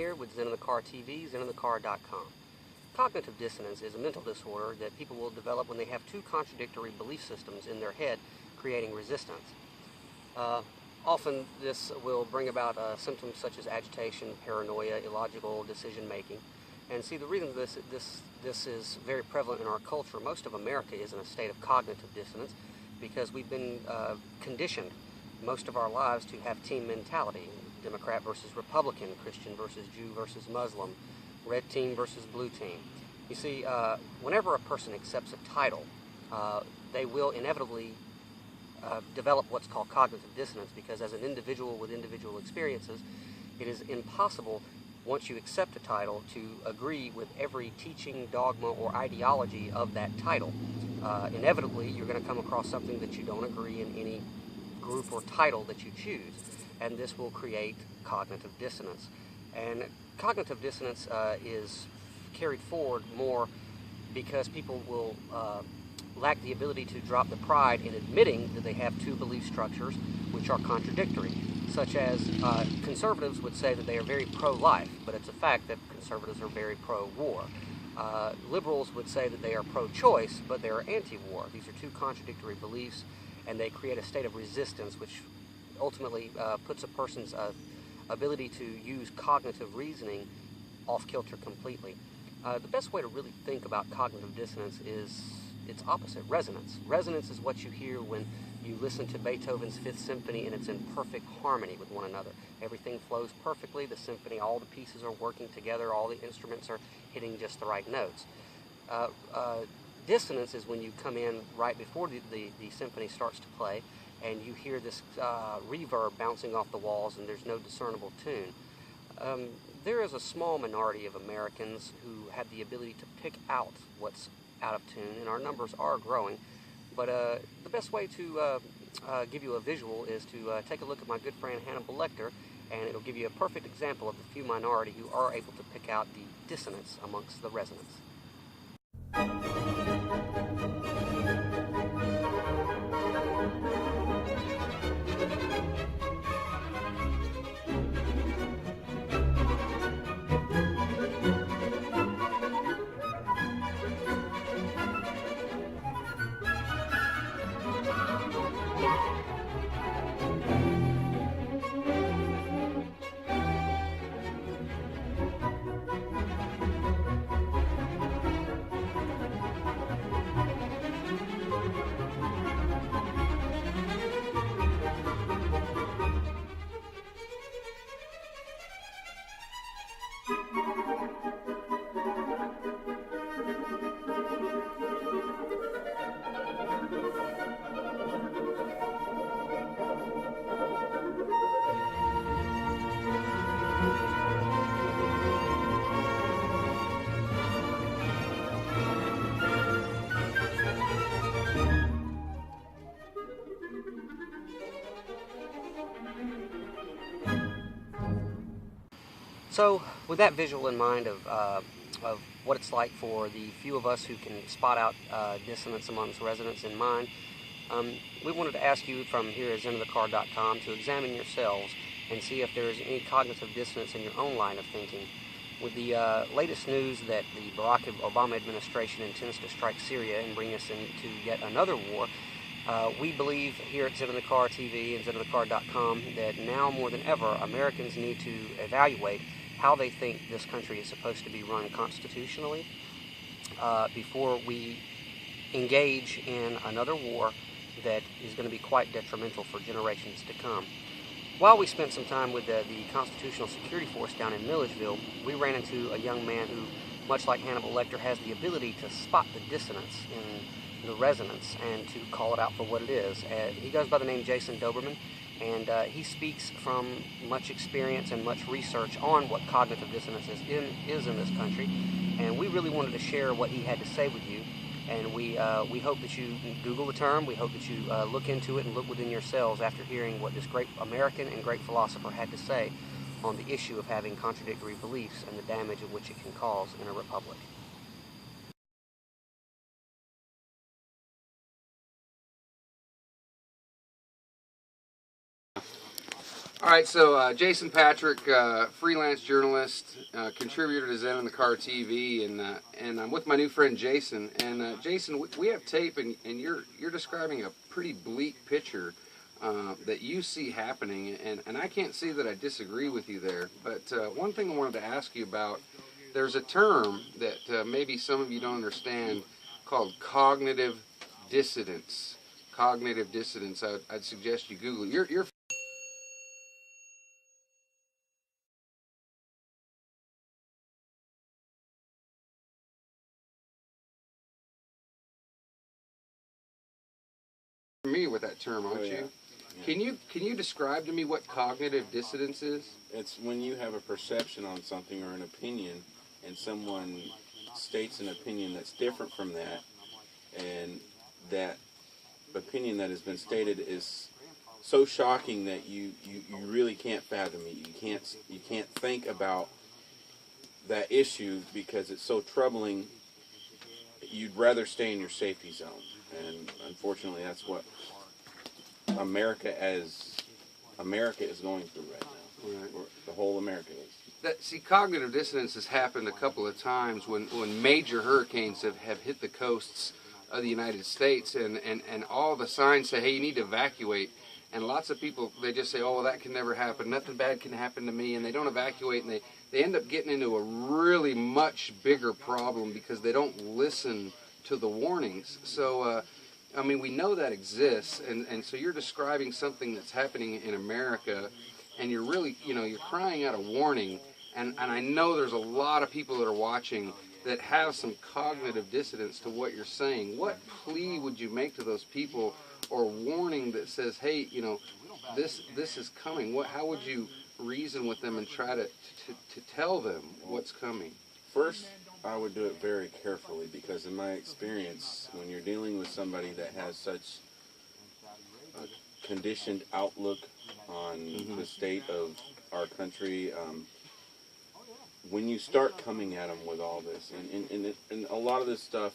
here with Zen in the Car TV, zeninthecar.com. Cognitive dissonance is a mental disorder that people will develop when they have two contradictory belief systems in their head, creating resistance. Often this will bring about symptoms such as agitation, paranoia, illogical decision-making. And see, the reason this is very prevalent in our culture, most of America is in a state of cognitive dissonance because we've been conditioned most of our lives to have team mentality, Democrat versus Republican, Christian versus Jew versus Muslim, red team versus blue team. You see, whenever a person accepts a title, they will inevitably develop what's called cognitive dissonance, because as an individual with individual experiences, it is impossible, once you accept a title, to agree with every teaching, dogma, or ideology of that title. Inevitably, you're going to come across something that you don't agree in any group or title that you choose, and this will create cognitive dissonance. And cognitive dissonance is carried forward more because people will lack the ability to drop the pride in admitting that they have two belief structures which are contradictory, such as conservatives would say that they are very pro-life, but it's a fact that conservatives are very pro-war. Liberals would say that they are pro-choice, but they are anti-war. These are two contradictory beliefs, and they create a state of resistance which ultimately puts a person's ability to use cognitive reasoning off-kilter completely. The best way to really think about cognitive dissonance is its opposite, resonance. Resonance is what you hear when you listen to Beethoven's Fifth Symphony and it's in perfect harmony with one another. Everything flows perfectly, the symphony, all the pieces are working together, all the instruments are hitting just the right notes. Dissonance is when you come in right before the symphony starts to play and you hear this reverb bouncing off the walls and there's no discernible tune. There is a small minority of Americans who have the ability to pick out what's out of tune, and our numbers are growing. But the best way to give you a visual is to take a look at my good friend Hannibal Lecter, and it'll give you a perfect example of the few minority who are able to pick out the dissonance amongst the resonance. So, with that visual in mind of what it's like for the few of us who can spot out dissonance amongst residents in mind, we wanted to ask you from here at zeninthecar.com to examine yourselves and see if there is any cognitive dissonance in your own line of thinking. With the latest news that the Barack Obama administration intends to strike Syria and bring us into yet another war, we believe here at Zen in the Car TV and zeninthecar.com that now more than ever, Americans need to evaluate how they think this country is supposed to be run constitutionally before we engage in another war that is going to be quite detrimental for generations to come. While we spent some time with the Constitutional Security Force down in Milledgeville, we ran into a young man who, much like Hannibal Lecter, has the ability to spot the dissonance in the resonance and to call it out for what it is. He goes by the name Jason McBride, and he speaks from much experience and much research on what cognitive dissonance is in this country, and we really wanted to share what he had to say with you. And we hope that you Google the term. We hope that you look into it and look within yourselves after hearing what this great American and great philosopher had to say on the issue of having contradictory beliefs and the damage of which it can cause in a republic. All right, so Jason Patrick, freelance journalist, contributor to Zen in the Car TV, and I'm with my new friend Jason. And Jason, we have tape, and you're describing a pretty bleak picture that you see happening, and I can't say that I disagree with you there. But one thing I wanted to ask you about, there's a term that maybe some of you don't understand called cognitive dissonance. Cognitive dissonance. I'd suggest you Google it. You're familiar with that term, aren't you? Yeah. Can you describe to me what cognitive dissonance is? It's when you have a perception on something or an opinion, and someone states an opinion that's different from that, and that opinion that has been stated is so shocking that you really can't fathom it. You can't think about that issue because it's so troubling. You'd rather stay in your safety zone, and unfortunately, that's what America is going through right now. Right. Or the whole America is. See, cognitive dissonance has happened a couple of times when major hurricanes have hit the coasts of the United States, and all the signs say, hey, you need to evacuate. And lots of people, they just say, oh, well, that can never happen. Nothing bad can happen to me. And they don't evacuate, and they end up getting into a really much bigger problem because they don't listen to the warnings. So, I mean, we know that exists. And so you're describing something that's happening in America, and you're really, you're crying out a warning. And I know there's a lot of people that are watching that have some cognitive dissonance to what you're saying. What plea would you make to those people, or warning that says, hey, this is coming? How would you reason with them and try to tell them what's coming? First, I would do it very carefully, because in my experience, when you're dealing with somebody that has such a conditioned outlook on the state of our country, when you start coming at them with all this, and a lot of this stuff,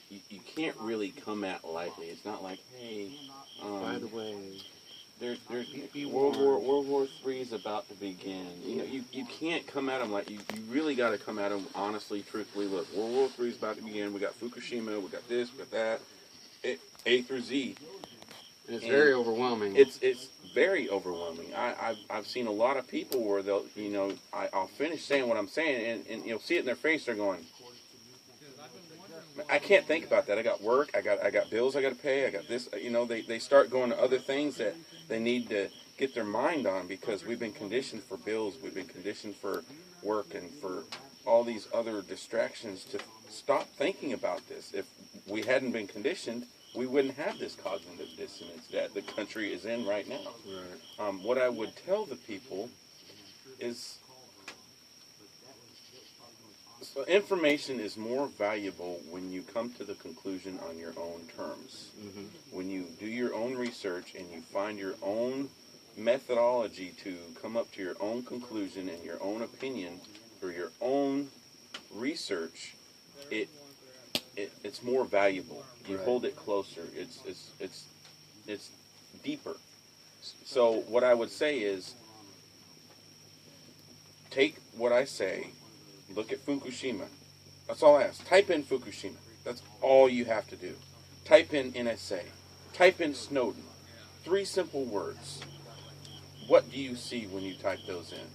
you can't really come at lightly. It's not like, hey, by the way, there's World War III is about to begin. You can't come at them like you really got to come at them honestly, truthfully. Look, World War III is about to begin. We got Fukushima. We got this. We got that. A through Z. And it's very overwhelming. It's very overwhelming. I've seen a lot of people where they'll, I'll finish saying what I'm saying, and you'll see it in their face. They're going, I can't think about that. I got work. I got bills I got to pay. I got this. They start going to other things that they need to get their mind on, because we've been conditioned for bills. We've been conditioned for work and for all these other distractions to stop thinking about this. If we hadn't been conditioned, we wouldn't have this cognitive dissonance that the country is in right now. Right. What I would tell the people is, so information is more valuable when you come to the conclusion on your own terms. Mm-hmm. When you do your own research and you find your own methodology to come up to your own conclusion and your own opinion through your own research, it's more valuable. You Right. hold it closer. It's deeper. So what I would say is, take what I say. Look at Fukushima. That's all I ask. Type in Fukushima. That's all you have to do. Type in NSA. Type in Snowden. 3 simple words. What do you see when you type those in?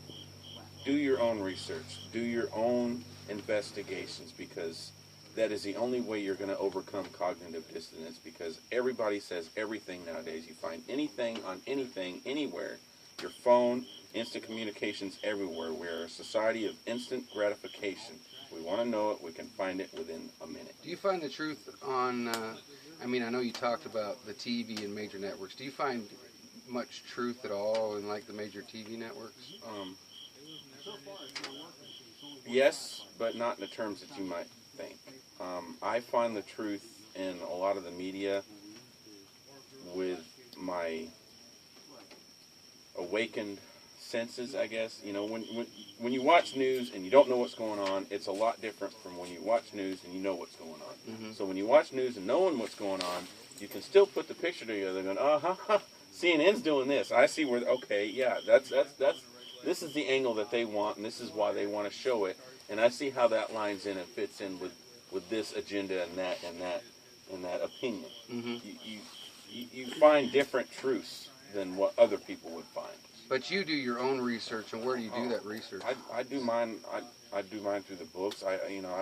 Do your own research. Do your own investigations, because that is the only way you're going to overcome cognitive dissonance, because everybody says everything nowadays. You find anything on anything, anywhere. Your phone, instant communications everywhere. We're a society of instant gratification. We want to know it. We can find it within a minute. Do you find the truth on, I know you talked about the TV and major networks. Do you find much truth at all in like the major TV networks? Yes, but not in the terms that you might think. I find the truth in a lot of the media with my awakened senses, I guess. When you watch news and you don't know what's going on, it's a lot different from when you watch news and you know what's going on. Mm-hmm. So when you watch news and knowing what's going on, you can still put the picture together going, CNN's doing this. I see where, okay, yeah, that's this is the angle that they want, and this is why they want to show it, and I see how that lines in and fits in with this agenda and that opinion. Mm-hmm. You find different truths than what other people would find. But you do your own research, and where do you do that research? I do mine. I do mine through the books. I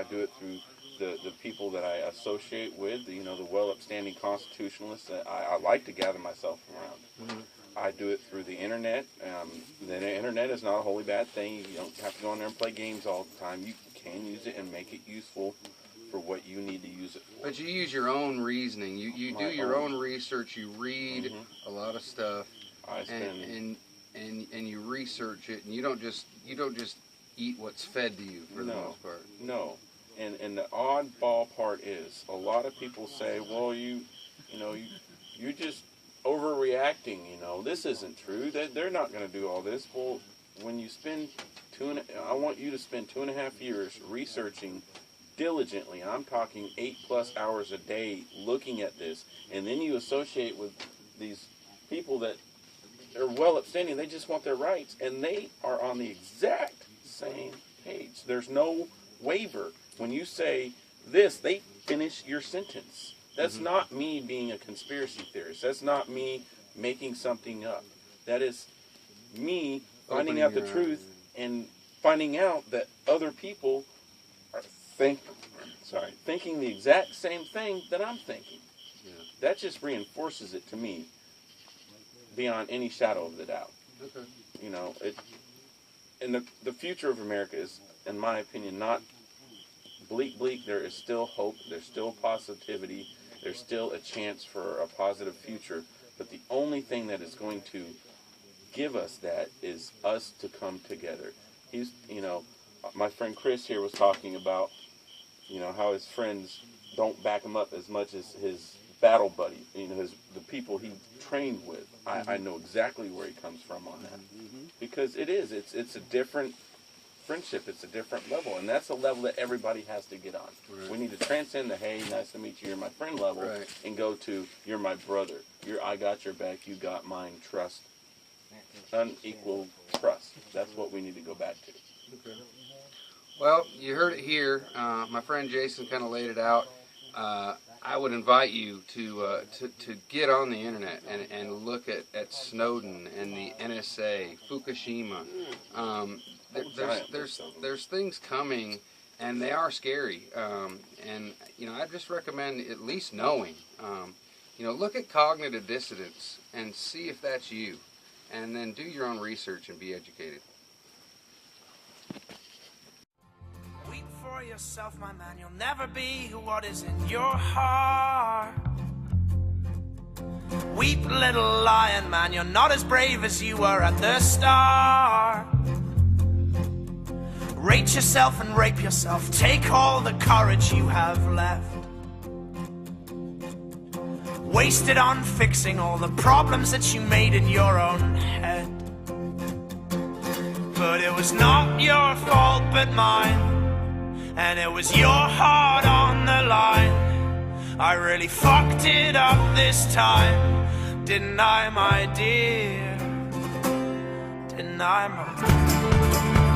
do it through the people that I associate with. The well upstanding constitutionalists that I like to gather myself around. Mm-hmm. I do it through the internet. The internet is not a wholly bad thing. You don't have to go on there and play games all the time. You can use it and make it useful for what you need to use it for. But you use your own reasoning. You do your own research. You read a lot of stuff, and you research it, and you don't just eat what's fed to you for the most part. No, and the oddball part is a lot of people say, well, you're just overreacting. This isn't true. They're not going to do all this. Well, when you spend I want you to spend 2.5 years researching diligently. I'm talking 8+ hours a day looking at this, and then you associate with these people that are well upstanding. They just want their rights, and they are on the exact same page. There's no waiver. When you say this, they finish your sentence. That's not me being a conspiracy theorist. That's not me making something up. That is me finding out the truth and finding out that other people are thinking the exact same thing that I'm thinking. Yeah. That just reinforces it to me beyond any shadow of the doubt. Okay. And the future of America is, in my opinion, not bleak. There is still hope. There's still positivity. There's still a chance for a positive future. But the only thing that is going to give us that is us to come together. My friend Chris here was talking about, how his friends don't back him up as much as his battle buddy, the people he trained with. I know exactly where he comes from on that. Because it's a different friendship. It's a different level, and that's a level that everybody has to get on. Right. We need to transcend the, hey, nice to meet you, you're my friend level, and go to, you're my brother. I got your back, you got mine, trust. Unequal trust. That's what we need to go back to. Okay. Well, you heard it here. My friend Jason kind of laid it out. I would invite you to get on the internet and look at Snowden and the NSA, Fukushima. There's things coming, and they are scary. And I just recommend at least knowing. Look at cognitive dissonance and see if that's you, and then do your own research and be educated. Weep for yourself, my man. You'll never be what is in your heart. Weep, little lion man. You're not as brave as you were at the start. Rate yourself and rape yourself. Take all the courage you have left. Waste it on fixing all the problems that you made in your own head. But it was not your fault but mine. And it was your heart on the line. I really fucked it up this time. Didn't I, my dear? Didn't I, my...